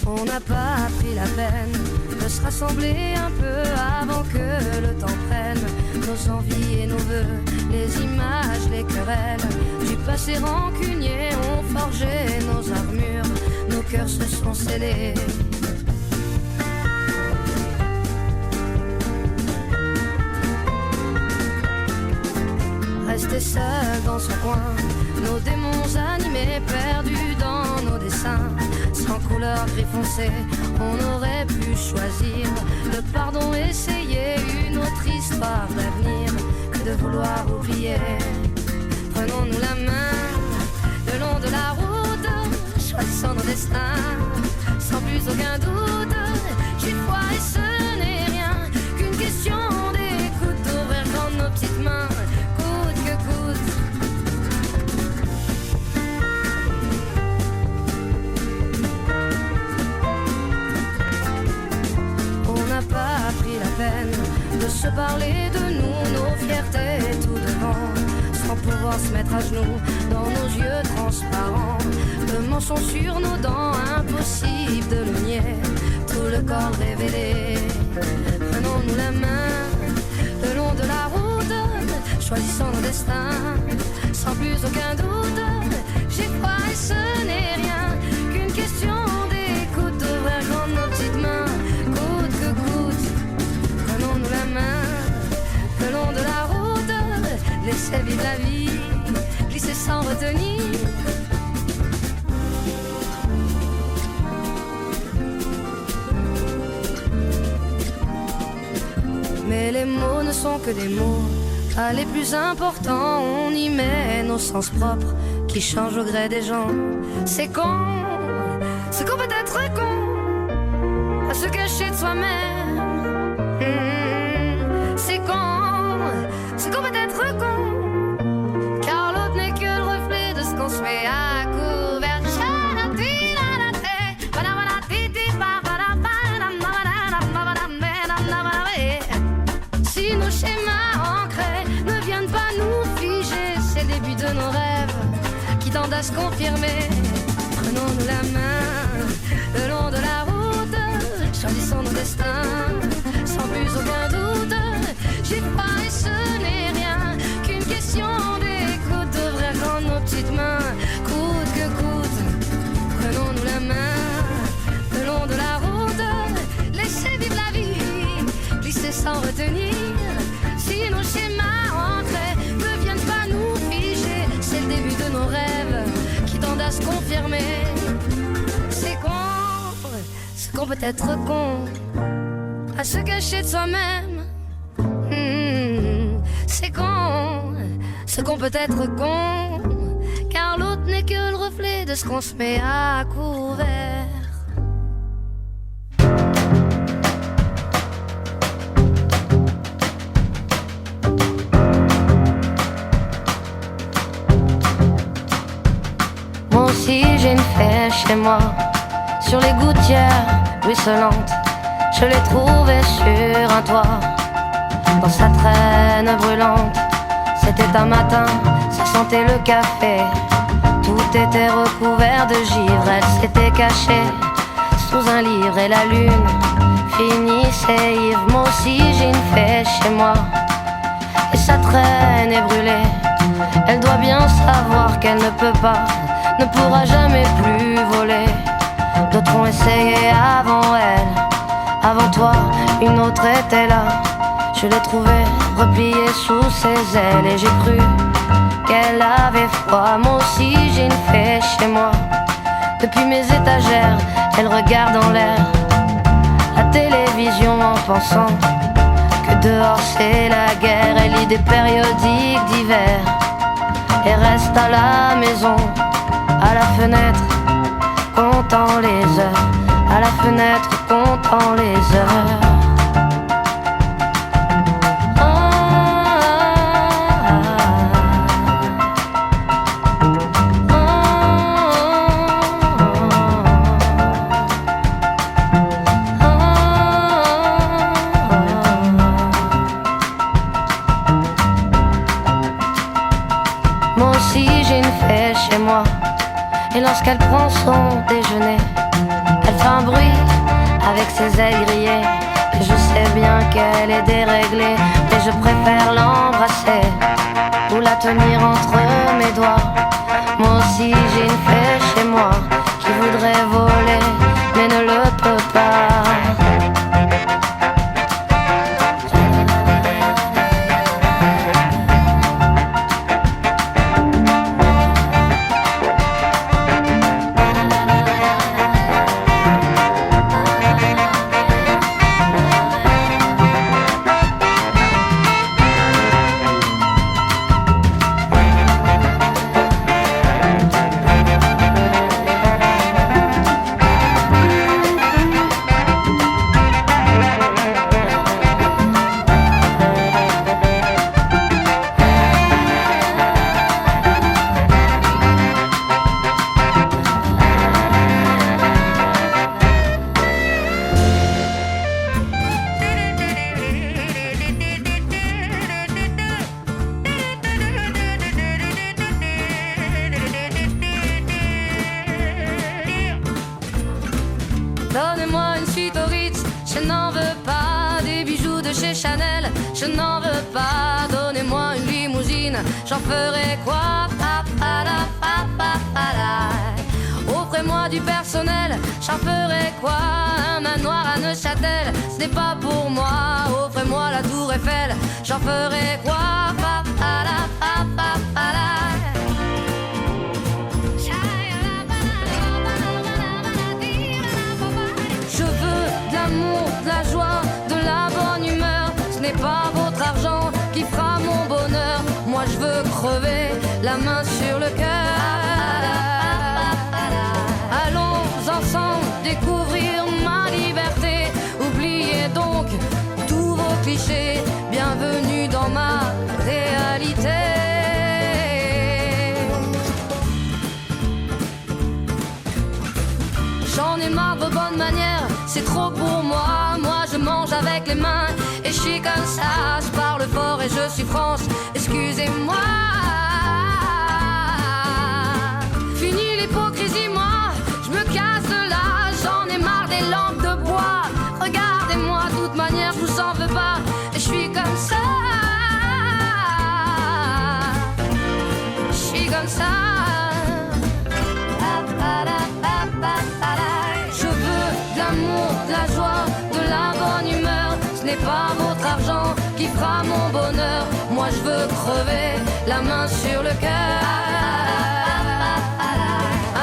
On n'a pas pris la peine de se rassembler un peu avant que le temps prenne nos envies et nos vœux, les images, les querelles du passé rancunier ont forgé nos armures, nos cœurs se sont scellés. Rester seul dans son coin, nos démons animés, perdus dans nos dessins, sans couleur gris foncé, on aurait pu choisir le pardon, essayer une autre histoire d'avenir que de vouloir oublier. Prenons-nous la main le long de la route, choisissons nos destins, sans plus aucun doute. J'y crois et ce n'est rien qu'une question d'écoute, d'ouvrir grand nos petites mains. De se parler de nous, nos fiertés tout devant, sans pouvoir se mettre à genoux dans nos yeux transparents. Le mensonge sur nos dents, impossible de le nier, tout le corps révélé. Prenons-nous la main le long de la route, choisissons nos destins, sans plus aucun doute. J'y crois et ce n'est rien qu'une question d'écoute, d'ouvrir grand nos petites mains. Le long de la route, laissez vivre la vie, glisser sans retenir. Mais les mots ne sont que des mots, pas les plus importants. On y met nos sens propres qui changent au gré des gens. C'est con, c'est qu'on peut être con, à se cacher de soi-même. C'est qu'on peut être con, car l'autre n'est que le reflet de ce qu'on se met à couvert. Si nos schémas ancrés ne viennent pas nous figer, c'est le début de nos rêves qui tendent à se confirmer. Prenons-nous la main le long de la route, choisissons nos destins, sans plus aucun doute. J'y crois et ce n'est rien qu'une question d'écoute, d'ouvrir grand nos petites mains, coûte que coûte. Prenons-nous la main le long de la route, laissez vivre la vie, glisser sans retenir. Si nos schémas ancrés ne viennent pas nous figer, c'est le début de nos rêves qui tendent à se confirmer. C'est qu'on peut être con, à se cacher de soi-même. C'est qu'on peut être con, car l'autre n'est que le reflet de ce qu'on se met à couvert. Moi aussi j'ai une fée chez moi, sur les gouttières ruisselantes. Je l'ai trouvée sur un toit, dans sa traîne brûlante. C'était un matin, ça sentait le café, tout était recouvert de givre. Elle s'était cachée sous un livre et la lune finissait ivre. Moi aussi j'ai une fée chez moi, et sa traîne est brûlée. Elle doit bien savoir qu'elle ne peut pas, ne pourra jamais plus voler. D'autres ont essayé avant elle, avant toi une autre était là. Je l'ai trouvée repliée sous ses ailes et j'ai cru qu'elle avait froid. Moi aussi j'ai une fée chez moi, depuis mes étagères elle regarde en l'air la télévision en pensant que dehors c'est la guerre. Elle lit des périodiques d'hiver et reste à la maison, à la fenêtre, comptant les heures, à la fenêtre, comptant les heures. Moi aussi j'ai une fée chez moi. Et lorsqu'elle prend son déjeuner, elle fait un bruit avec ses ailes grillées. Et je sais bien qu'elle est déréglée, mais je préfère l'embrasser ou la tenir entre mes doigts. Moi aussi j'ai une fée chez moi qui voudrait voler mais ne le peut pas. Donnez-moi une suite au Ritz, je n'en veux pas. Des bijoux de chez Chanel, je n'en veux pas. Donnez-moi une limousine, j'en ferai quoi? Offrez-moi du personnel, j'en ferai quoi? Un manoir à Neuchâtel, ce n'est pas pour moi. Offrez-moi la tour Eiffel, j'en ferai quoi? Je veux de l'amour, de la joie, de la bonne humeur. Ce n'est pas votre argent qui fera mon bonheur. Moi je veux crever, la main sur le cœur. Allons ensemble découvrir ma liberté. Oubliez donc tous vos clichés. Bienvenue dans ma réalité. J'en ai marre de vos bonnes manières, c'est trop pour moi. Moi je mange avec les mains et je suis comme ça. Je parle fort et je suis France, excusez-moi. Fini l'hypocrisie, moi je me casse de là. J'en ai marre des lampes de bois. Regardez-moi, de toute manière je vous en veux pas. Et je suis comme ça. Je suis comme ça. De la joie, de la bonne humeur. Ce n'est pas votre argent qui fera mon bonheur. Moi je veux crever, la main sur le cœur.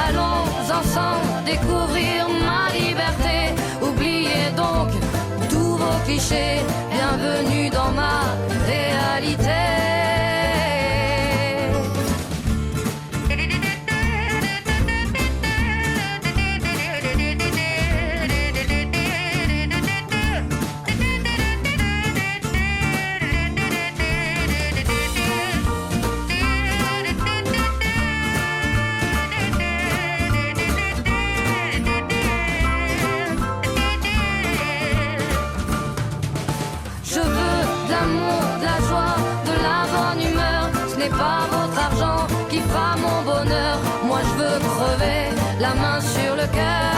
Allons ensemble découvrir ma liberté. Oubliez donc tous vos clichés. Bienvenue dans ma réalité. Pas votre argent qui fera mon bonheur. Moi je veux crever, la main sur le cœur.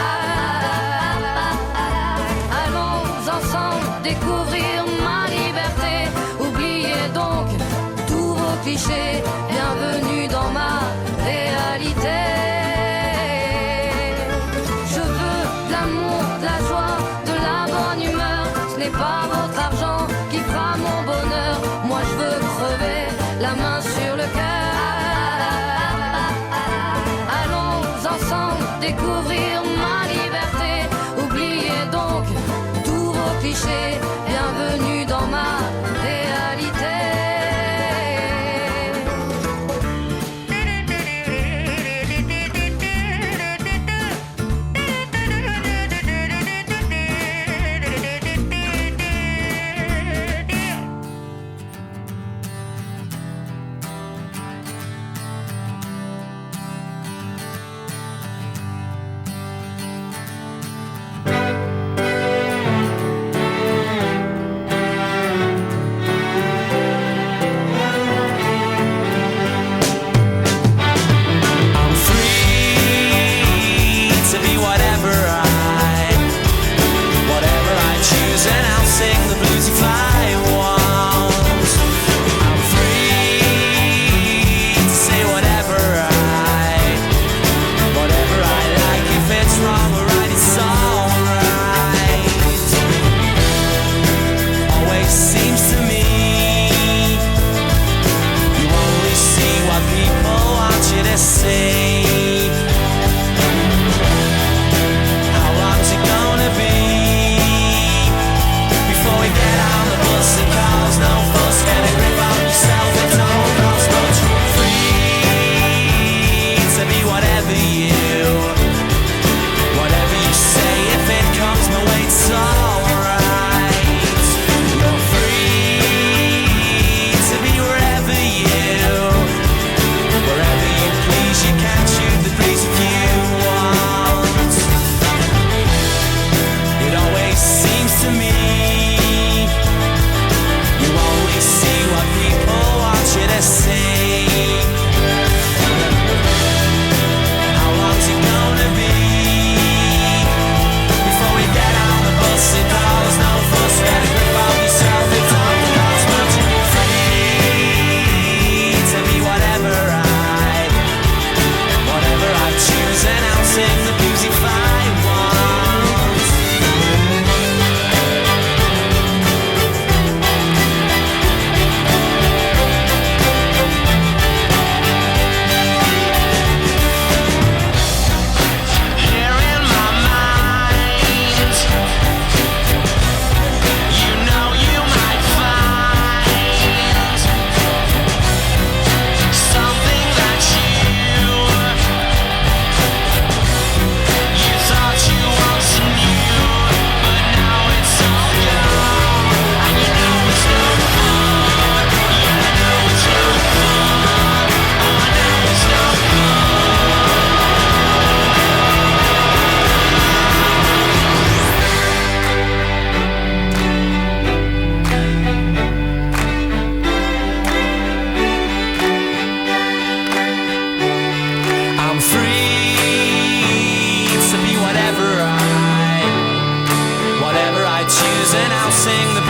Allons ensemble découvrir ma liberté. Oubliez donc tous vos clichés. Bienvenue dans ma réalité. Je veux de l'amour, de la joie, de la bonne humeur. Ce n'est pas votre argent qui fera mon bonheur. Moi je veux crever, la main sur le cœur. Allons ensemble découvrir ma liberté. Oubliez donc tous vos clichés. Bienvenue dans ma réalité. to see. How long's it gonna be before we get on the bus and cause no fuss? Get a grip on yourself, it don't cost much. Free to be whatever you say. If it comes my way, it's alright. You're free to be wherever you please. You can choose the breeze if you want. It always seems to me you only see what people want you to see. How long's it gonna be before we get on the bus and cause no fuss? Get a grip on yourself, it don't cost much. Free to be whatever I choose, and I'll sing the blues if I want. Here in my mind, you know you might find something that you thought you once knew, but now it's all gone. And you know it's no fun. You know it's no fun. Oh, I know it's no I'm free to be whatever I choose, and I'll sing the